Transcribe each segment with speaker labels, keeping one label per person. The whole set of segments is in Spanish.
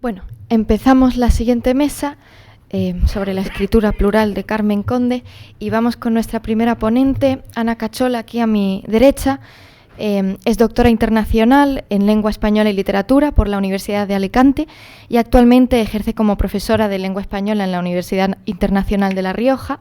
Speaker 1: Bueno, empezamos la siguiente mesa sobre la escritura plural de Carmen Conde y vamos con nuestra primera ponente, Ana Cachola, aquí a mi derecha. Es doctora internacional en Lengua Española y Literatura por la Universidad de Alicante y actualmente ejerce como profesora de Lengua Española en la Universidad Internacional de La Rioja.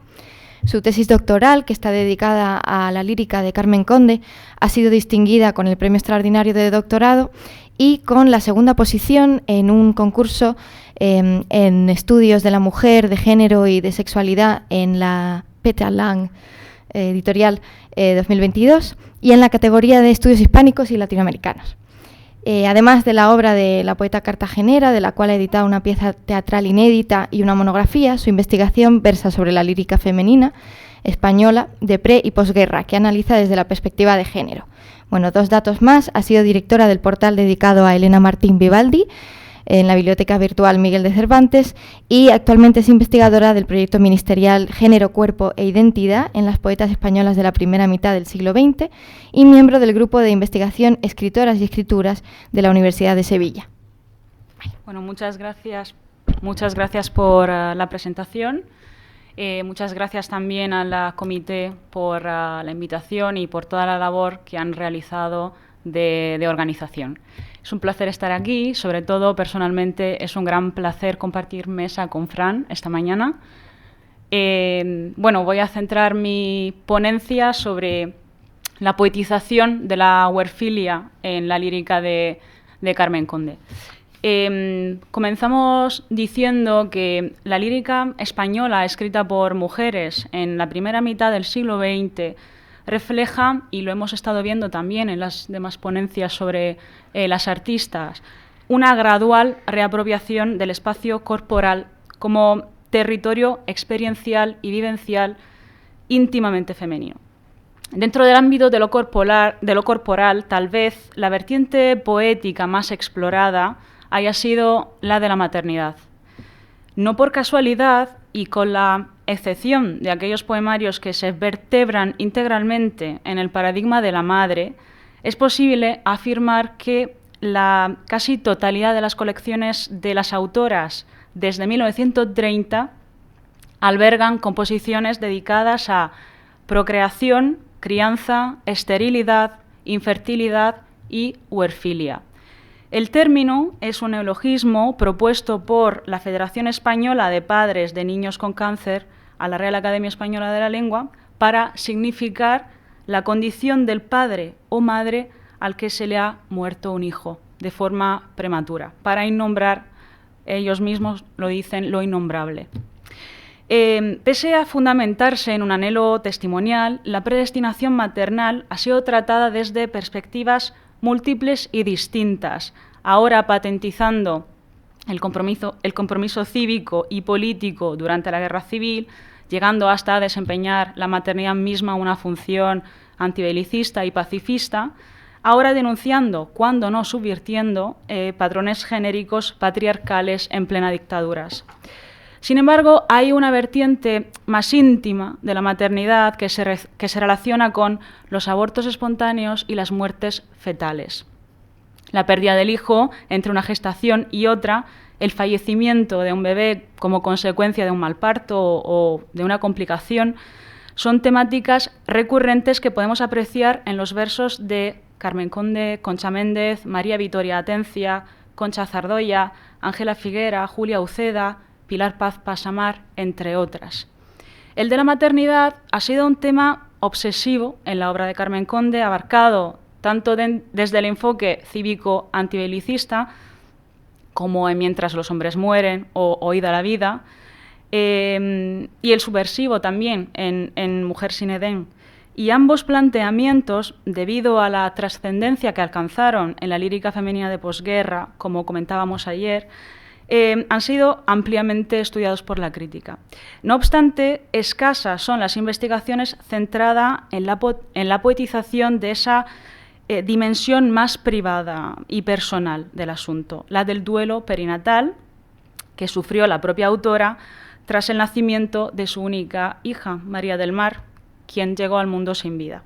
Speaker 1: Su tesis doctoral, que está dedicada a la lírica de Carmen Conde, ha sido distinguida con el Premio Extraordinario de Doctorado y con la segunda posición en un concurso en estudios de la mujer, de género y de sexualidad en la Peter Lang editorial 2022 y en la categoría de estudios hispánicos y latinoamericanos. Además de la obra de la poeta cartagenera, de la cual ha editado una pieza teatral inédita y una monografía, su investigación versa sobre la lírica femenina española de pre- y posguerra, que analiza desde la perspectiva de género. Bueno, dos datos más. Ha sido directora del portal dedicado a Elena Martín Vivaldi en la Biblioteca Virtual Miguel de Cervantes y actualmente es investigadora del proyecto ministerial Género, Cuerpo e Identidad en las poetas españolas de la primera mitad del siglo XX y miembro del grupo de investigación Escritoras y Escrituras de la Universidad de Sevilla.
Speaker 2: Bueno, muchas gracias por la presentación. Muchas gracias también a la comité por la invitación y por toda la labor que han realizado de organización. Es un placer estar aquí, sobre todo personalmente es un gran placer compartir mesa con Fran esta mañana. Bueno, voy a centrar mi ponencia sobre la poetización de la huerfilia en la lírica de Carmen Conde. Comenzamos diciendo que la lírica española escrita por mujeres en la primera mitad del siglo XX refleja, y lo hemos estado viendo también en las demás ponencias sobre las artistas, una gradual reapropiación del espacio corporal como territorio experiencial y vivencial íntimamente femenino. Dentro del ámbito de lo corporal, tal vez la vertiente poética más explorada haya sido la de la maternidad. No por casualidad, y con la excepción de aquellos poemarios que se vertebran integralmente en el paradigma de la madre, es posible afirmar que la casi totalidad de las colecciones de las autoras desde 1930 albergan composiciones dedicadas a procreación, crianza, esterilidad, infertilidad y huerfilia. El término es un neologismo propuesto por la Federación Española de Padres de Niños con Cáncer a la Real Academia Española de la Lengua para significar la condición del padre o madre al que se le ha muerto un hijo de forma prematura, para innombrar, ellos mismos lo dicen, lo innombrable. Pese a fundamentarse en un anhelo testimonial, la predestinación maternal ha sido tratada desde perspectivas múltiples y distintas, ahora patentizando el compromiso cívico y político durante la Guerra Civil, llegando hasta desempeñar la maternidad misma una función antibelicista y pacifista, ahora denunciando, cuando no subvirtiendo, patrones genéricos patriarcales en plena dictaduras. Sin embargo, hay una vertiente más íntima de la maternidad que se relaciona con los abortos espontáneos y las muertes fetales. La pérdida del hijo entre una gestación y otra, el fallecimiento de un bebé como consecuencia de un mal parto o de una complicación, son temáticas recurrentes que podemos apreciar en los versos de Carmen Conde, Concha Méndez, María Vitoria Atencia, Concha Zardoya, Ángela Figuera, Julia Uceda, Pilar Paz Pasamar, entre otras. El de la maternidad ha sido un tema obsesivo en la obra de Carmen Conde, abarcado tanto desde el enfoque cívico antibelicista, como en Mientras los hombres mueren o Oída la vida, y el subversivo también en Mujer sin Edén. Y ambos planteamientos, debido a la trascendencia que alcanzaron en la lírica femenina de posguerra, como comentábamos ayer, han sido ampliamente estudiados por la crítica. No obstante, escasas son las investigaciones centradas en la poetización de esa dimensión más privada y personal del asunto, la del duelo perinatal que sufrió la propia autora tras el nacimiento de su única hija, María del Mar, quien llegó al mundo sin vida.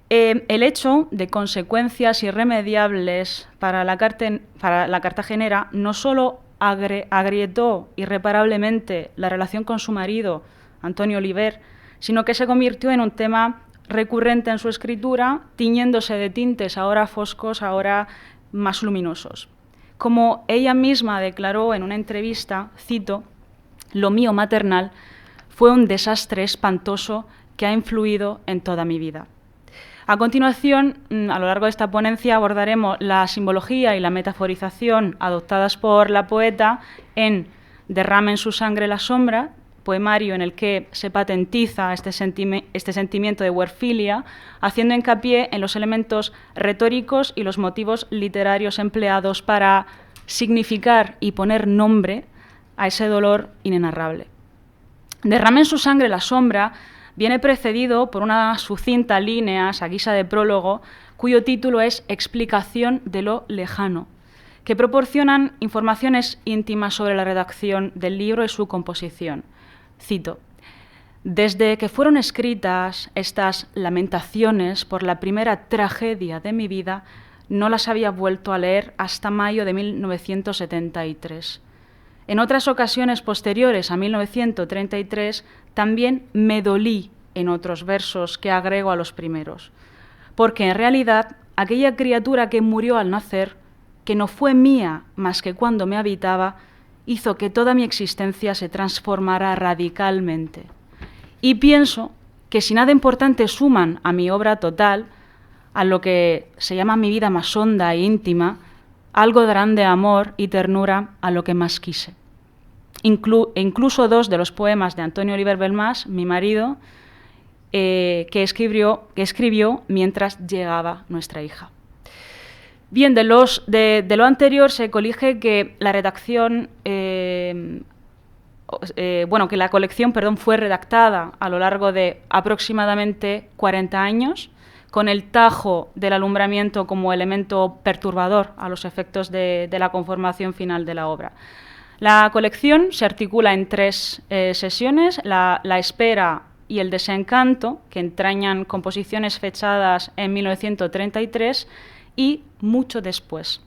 Speaker 2: El hecho de consecuencias irremediables para la cartagenera no solo agrietó irreparablemente la relación con su marido, Antonio Oliver, sino que se convirtió en un tema recurrente en su escritura, tiñéndose de tintes ahora foscos, ahora más luminosos. Como ella misma declaró en una entrevista, cito, «Lo mío maternal fue un desastre espantoso que ha influido en toda mi vida». A continuación, a lo largo de esta ponencia, abordaremos la simbología y la metaforización adoptadas por la poeta en Derrama en su sangre la sombra, poemario en el que se patentiza este sentimiento de huerfilia, haciendo hincapié en los elementos retóricos y los motivos literarios empleados para significar y poner nombre a ese dolor inenarrable. Derrama en su sangre la sombra viene precedido por unas sucintas líneas a guisa de prólogo, cuyo título es Explicación de lo lejano, que proporcionan informaciones íntimas sobre la redacción del libro y su composición. Cito: «Desde que fueron escritas estas lamentaciones por la primera tragedia de mi vida, no las había vuelto a leer hasta mayo de 1973. En otras ocasiones posteriores a 1933 también me dolí en otros versos que agrego a los primeros, porque en realidad aquella criatura que murió al nacer, que no fue mía más que cuando me habitaba, hizo que toda mi existencia se transformara radicalmente. Y pienso que si nada importante suman a mi obra total, a lo que se llama mi vida más honda e íntima, algo darán de amor y ternura a lo que más quise». Incluso dos de los poemas de Antonio Oliver Belmas, mi marido, que escribió mientras llegaba nuestra hija. Bien, de lo anterior se colige que la redacción, que la colección, fue redactada a lo largo de aproximadamente 40 años, con el tajo del alumbramiento como elemento perturbador a los efectos de la conformación final de la obra. La colección se articula en 3 sesiones, la espera y el desencanto, que entrañan composiciones fechadas en 1933 y mucho después,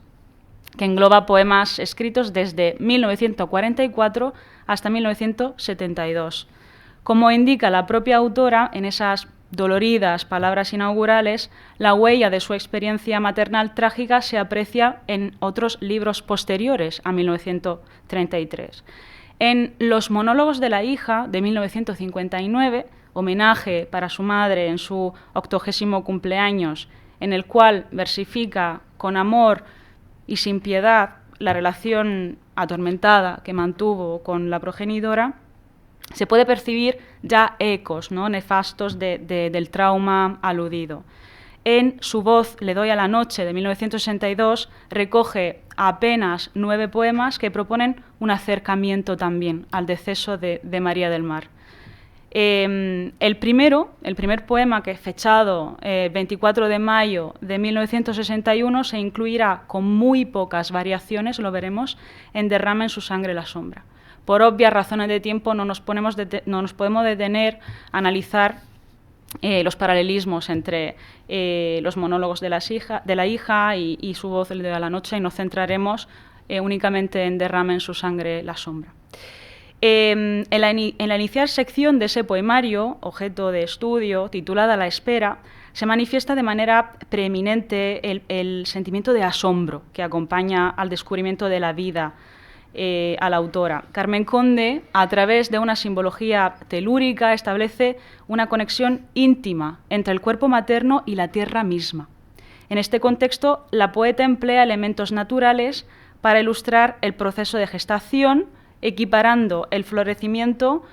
Speaker 2: que engloba poemas escritos desde 1944 hasta 1972. Como indica la propia autora en esas doloridas palabras inaugurales, la huella de su experiencia maternal trágica se aprecia en otros libros posteriores a 1933. En Los monólogos de la hija, de 1959, homenaje para su madre en su 80º cumpleaños, en el cual versifica con amor y sin piedad la relación atormentada que mantuvo con la progenitora, se puede percibir ya ecos, ¿no?, nefastos del trauma aludido. En Su voz le doy a la noche, de 1962, recoge apenas 9 poemas que proponen un acercamiento también al deceso de María del Mar. El primer poema, que es fechado 24 de mayo de 1961, se incluirá con muy pocas variaciones, lo veremos, en Derrama en su sangre la sombra. Por obvias razones de tiempo no nos podemos detener a analizar los paralelismos entre los monólogos de la hija y Su voz le doy a la noche, y nos centraremos únicamente en Derrama en su sangre la sombra. En la inicial sección de ese poemario, objeto de estudio, titulada La espera, se manifiesta de manera preeminente el sentimiento de asombro que acompaña al descubrimiento de la vida a la autora. Carmen Conde, a través de una simbología telúrica, establece una conexión íntima entre el cuerpo materno y la tierra misma. En este contexto, la poeta emplea elementos naturales para ilustrar el proceso de gestación, equiparando el florecimiento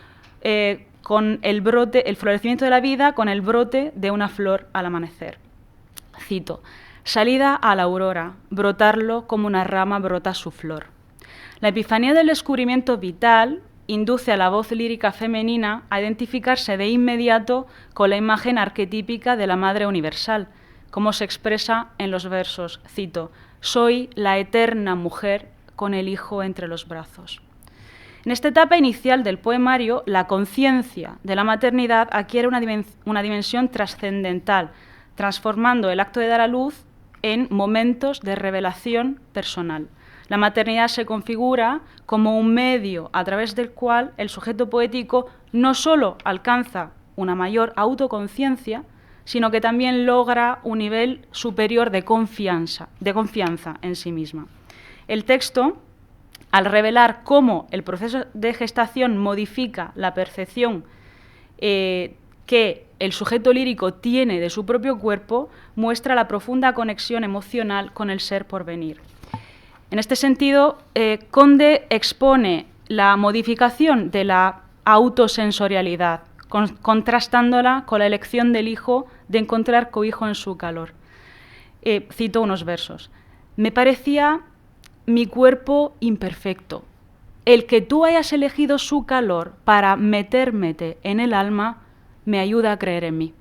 Speaker 2: con el florecimiento de la vida con el brote de una flor al amanecer. Cito: «Salida a la aurora, brotarlo como una rama brota su flor». La epifanía del descubrimiento vital induce a la voz lírica femenina a identificarse de inmediato con la imagen arquetípica de la Madre Universal, como se expresa en los versos, cito: «Soy la eterna mujer con el Hijo entre los brazos». En esta etapa inicial del poemario, la conciencia de la maternidad adquiere una dimensión trascendental, transformando el acto de dar a luz en momentos de revelación personal. La maternidad se configura como un medio a través del cual el sujeto poético no solo alcanza una mayor autoconciencia, sino que también logra un nivel superior de confianza en sí misma. El texto, al revelar cómo el proceso de gestación modifica la percepción que el sujeto lírico tiene de su propio cuerpo, muestra la profunda conexión emocional con el ser por venir. En este sentido, Conde expone la modificación de la autosensorialidad, contrastándola con la elección del hijo de encontrar cobijo en su calor. Cito unos versos. Me parecía mi cuerpo imperfecto. El que tú hayas elegido su calor para metérmete en el alma me ayuda a creer en mí.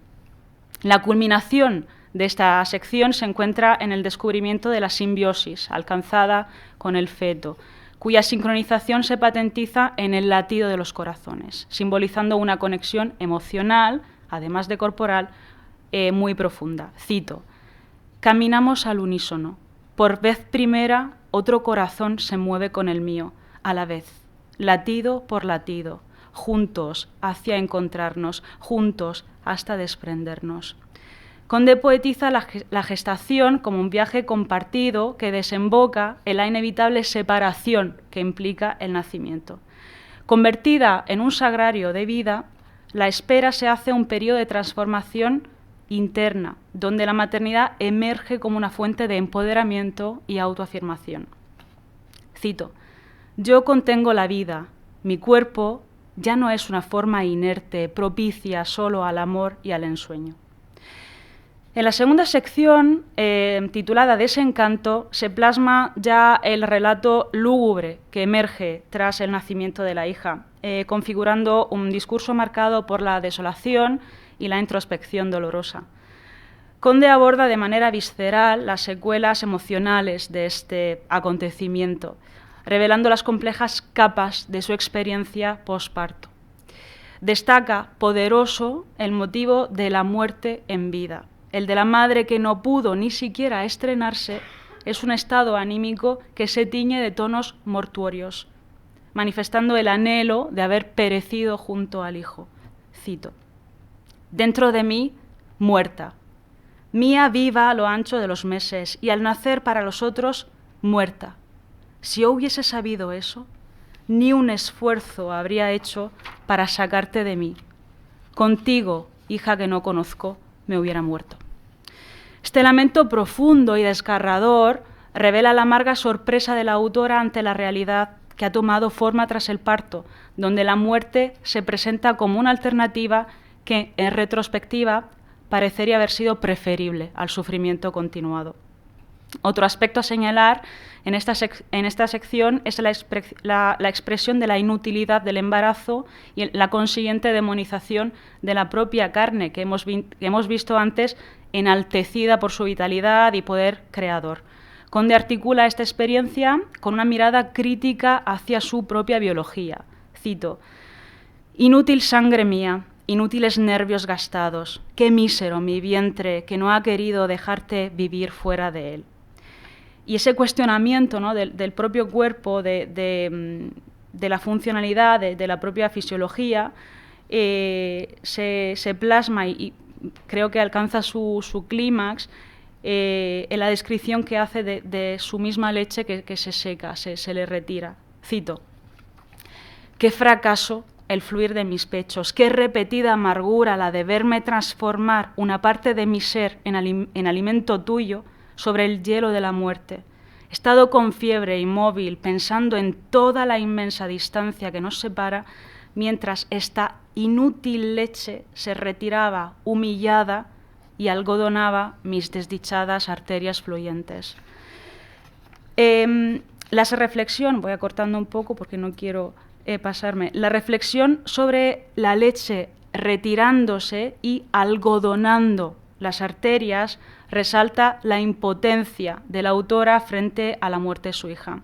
Speaker 2: La culminación de esta sección se encuentra en el descubrimiento de la simbiosis alcanzada con el feto, cuya sincronización se patentiza en el latido de los corazones, simbolizando una conexión emocional, además de corporal, muy profunda. Cito, caminamos al unísono. Por vez primera, otro corazón se mueve con el mío, a la vez, latido por latido, juntos hacia encontrarnos, juntos hasta desprendernos. Conde poetiza la gestación como un viaje compartido que desemboca en la inevitable separación que implica el nacimiento. Convertida en un sagrario de vida, la espera se hace un periodo de transformación interna, donde la maternidad emerge como una fuente de empoderamiento y autoafirmación. Cito, yo contengo la vida, mi cuerpo ya no es una forma inerte, propicia solo al amor y al ensueño. En la segunda sección, titulada Desencanto, se plasma ya el relato lúgubre que emerge tras el nacimiento de la hija, configurando un discurso marcado por la desolación y la introspección dolorosa. Conde aborda de manera visceral las secuelas emocionales de este acontecimiento, revelando las complejas capas de su experiencia posparto. Destaca poderoso el motivo de la muerte en vida. El de la madre que no pudo ni siquiera estrenarse es un estado anímico que se tiñe de tonos mortuorios, manifestando el anhelo de haber perecido junto al hijo. Cito, dentro de mí, muerta, mía viva a lo ancho de los meses y al nacer para los otros, muerta. Si yo hubiese sabido eso, ni un esfuerzo habría hecho para sacarte de mí. Contigo, hija que no conozco, me hubiera muerto. Este lamento profundo y desgarrador revela la amarga sorpresa de la autora ante la realidad que ha tomado forma tras el parto, donde la muerte se presenta como una alternativa que, en retrospectiva, parecería haber sido preferible al sufrimiento continuado. Otro aspecto a señalar en esta sección es la expresión de la inutilidad del embarazo y la consiguiente demonización de la propia carne que hemos visto antes, enaltecida por su vitalidad y poder creador. Conde articula esta experiencia con una mirada crítica hacia su propia biología. Cito, inútil sangre mía, inútiles nervios gastados, qué mísero mi vientre que no ha querido dejarte vivir fuera de él. Y ese cuestionamiento, ¿no?, del propio cuerpo, de la funcionalidad, de la propia fisiología, se plasma y creo que alcanza su clímax en la descripción que hace de su misma leche que se seca, se le retira. Cito, qué fracaso el fluir de mis pechos, qué repetida amargura la de verme transformar una parte de mi ser en alimento tuyo, sobre el hielo de la muerte. He estado con fiebre, inmóvil, pensando en toda la inmensa distancia que nos separa, mientras esta inútil leche se retiraba humillada y algodonaba mis desdichadas arterias fluyentes. La reflexión, voy acortando un poco porque no quiero pasarme, la reflexión sobre la leche retirándose y algodonando las arterias resalta la impotencia de la autora frente a la muerte de su hija.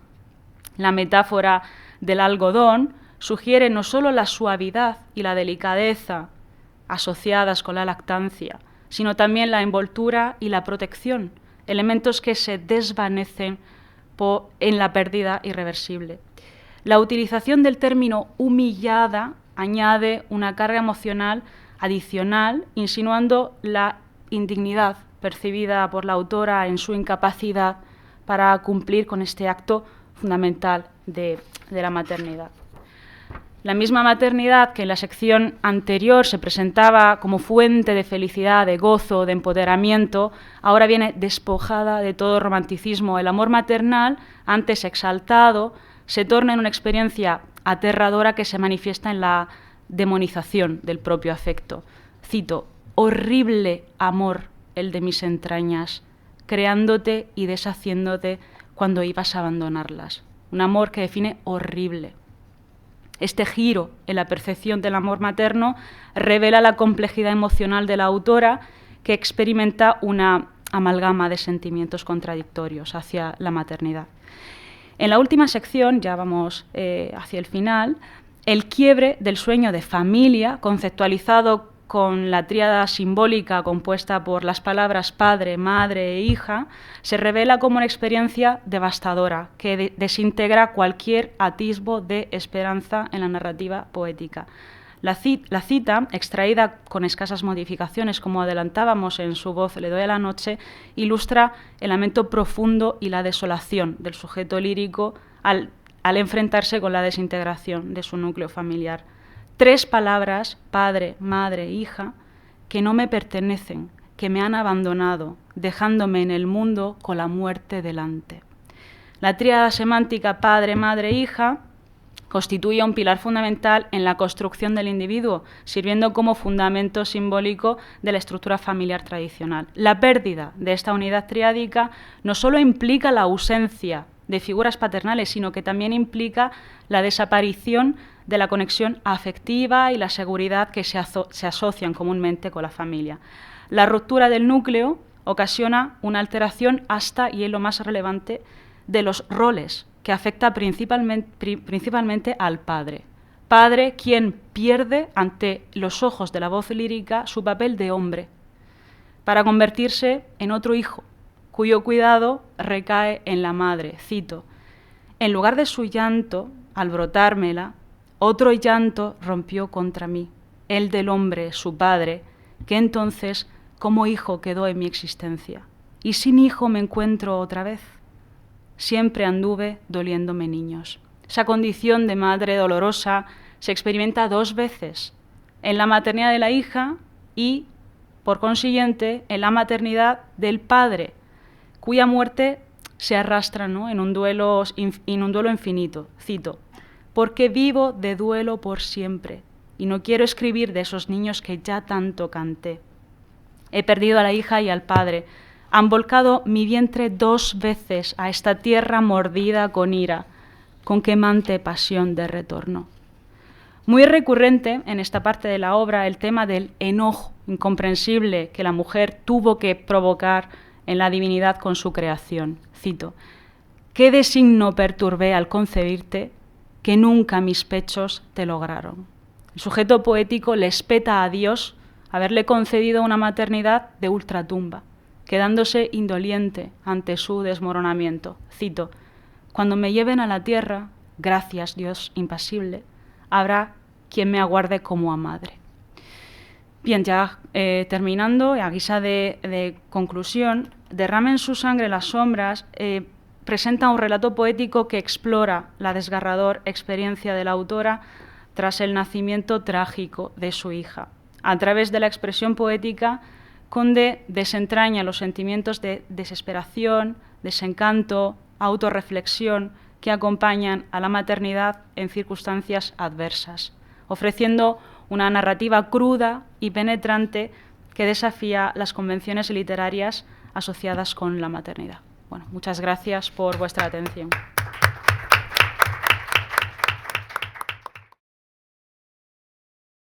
Speaker 2: La metáfora del algodón sugiere no solo la suavidad y la delicadeza asociadas con la lactancia, sino también la envoltura y la protección, elementos que se desvanecen en la pérdida irreversible. La utilización del término humillada añade una carga emocional adicional, insinuando la indignidad percibida por la autora en su incapacidad para cumplir con este acto fundamental de la maternidad. La misma maternidad que en la sección anterior se presentaba como fuente de felicidad, de gozo, de empoderamiento, ahora viene despojada de todo romanticismo. El amor maternal, antes exaltado, se torna en una experiencia aterradora que se manifiesta en la demonización del propio afecto. Cito: horrible amor el de mis entrañas, creándote y deshaciéndote cuando ibas a abandonarlas. Un amor que define horrible. Este giro en la percepción del amor materno revela la complejidad emocional de la autora, que experimenta una amalgama de sentimientos contradictorios hacia la maternidad. En la última sección, ya vamos hacia el final, el quiebre del sueño de familia, conceptualizado con la tríada simbólica compuesta por las palabras padre, madre e hija, se revela como una experiencia devastadora que desintegra cualquier atisbo de esperanza en la narrativa poética. La cita, extraída con escasas modificaciones, como adelantábamos en su voz Le doy a la noche, ilustra el lamento profundo y la desolación del sujeto lírico al enfrentarse con la desintegración de su núcleo familiar. 3 palabras, padre, madre, hija, que no me pertenecen, que me han abandonado, dejándome en el mundo con la muerte delante. La tríada semántica padre, madre, hija constituye un pilar fundamental en la construcción del individuo, sirviendo como fundamento simbólico de la estructura familiar tradicional. La pérdida de esta unidad triádica no solo implica la ausencia de figuras paternales, sino que también implica la desaparición de la conexión afectiva y la seguridad que se asocian comúnmente con la familia. La ruptura del núcleo ocasiona una alteración hasta, y es lo más relevante, de los roles, que afecta principalmente al padre. Padre quien pierde ante los ojos de la voz lírica su papel de hombre, para convertirse en otro hijo, cuyo cuidado recae en la madre. Cito: en lugar de su llanto, al brotármela, otro llanto rompió contra mí, el del hombre, su padre, que entonces como hijo quedó en mi existencia. Y sin hijo me encuentro otra vez. Siempre anduve doliéndome niños. Esa condición de madre dolorosa se experimenta 2 veces, en la maternidad de la hija y, por consiguiente, en la maternidad del padre, cuya muerte se arrastra, ¿no?, en un duelo infinito. Cito: porque vivo de duelo por siempre y no quiero escribir de esos niños que ya tanto canté. He perdido a la hija y al padre. Han volcado mi vientre 2 veces a esta tierra mordida con ira, con quemante pasión de retorno. Muy recurrente en esta parte de la obra el tema del enojo incomprensible que la mujer tuvo que provocar en la divinidad con su creación. Cito: ¿qué designo perturbé al concebirte que nunca mis pechos te lograron? El sujeto poético le espeta a Dios haberle concedido una maternidad de ultratumba, quedándose indoliente ante su desmoronamiento. Cito: cuando me lleven a la tierra, gracias Dios impasible, habrá quien me aguarde como a madre. Bien, ya terminando, a guisa de conclusión, Derramen su sangre las sombras presenta un relato poético que explora la desgarradora experiencia de la autora tras el nacimiento trágico de su hija. A través de la expresión poética, Conde desentraña los sentimientos de desesperación, desencanto, autorreflexión que acompañan a la maternidad en circunstancias adversas, ofreciendo una narrativa cruda y penetrante que desafía las convenciones literarias asociadas con la maternidad. Bueno, muchas gracias por vuestra atención.